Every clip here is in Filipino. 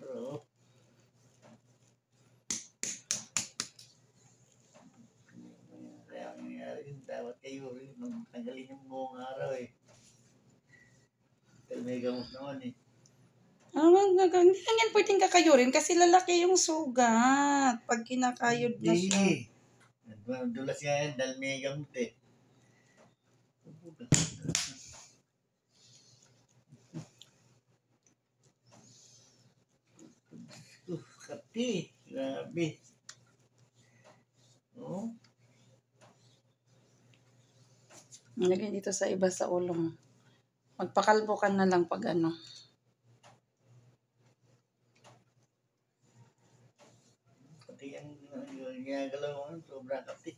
Bro. Kaya ang nangyayari yun, dapat kayo rin magtanggalin yung buong araw eh. Dahil may gamot naman eh. Hindi ganyan pwedeng kakayurin kasi lalaki yung sugat pag kinakayod na siya. Dulas nga yan dahil may gamot eh. Kati. Grabe. Oh. Lagay dito sa iba sa ulong. Magpakalbo ka na lang pag ano. Kati ang ginagalaw ko, sobra kati.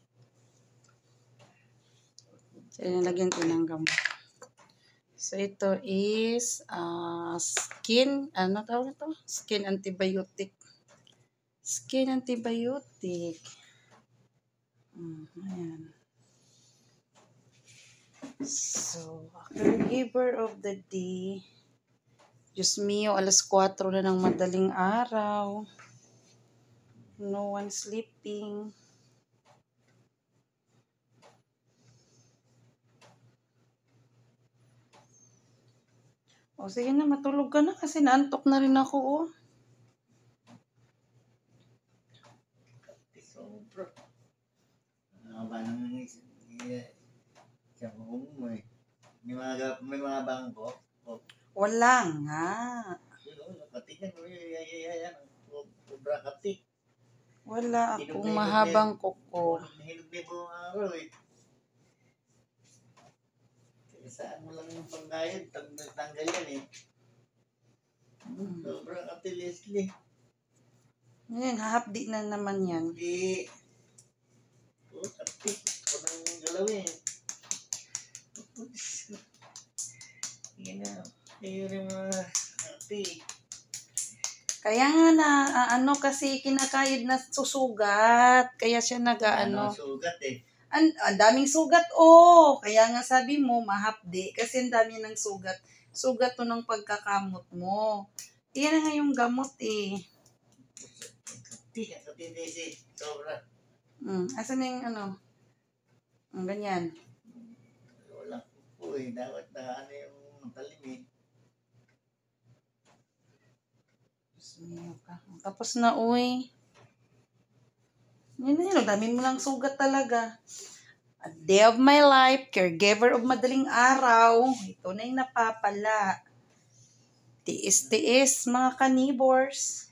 So, lagyan ko ng gamot. So, ito is skin, ano tawag ito? Skin antibiotic. Skin antibiotic. Ayan. So, caregiver of the day. Diyos mio, alas 4 na ng madaling araw. No one sleeping. O, sige na, matulog ka na kasi naantok na rin ako, oh. Sobra. Ba nang isang mo eh. May mga bangko. Wala nga. Kati yan. Sobra kati. Wala akong mahabang kuko. Nahilog na buong araw eh. Saan mo lang yung pangkayod, tanggal yan eh. Sobrang kati, Leslie. Yan, hahapdi na naman yan. Hindi. Kati. Ito nang galawin. Yan na. Ayun yung mga kati. Kaya nga na, ano kasi kinakayod na susugat. Kaya siya nag-ano. Sugat eh. Ang daming sugat, oh. Kaya nga sabi mo, mahapdi. Kasi ang dami ng sugat. Sugat to ng pagkakamot mo. Yan na nga yung gamot, eh. Kati Daisy. Sobra. Asan na yung ano? Ang ganyan. Wala po eh. Dapat na ano yung matalim eh. Tapos na, uy. Yan na yun. Dami mo lang sugat talaga. A day of my life, caregiver of madaling araw. Ito na yung napapala. Tiis-tiis, mga kanibors.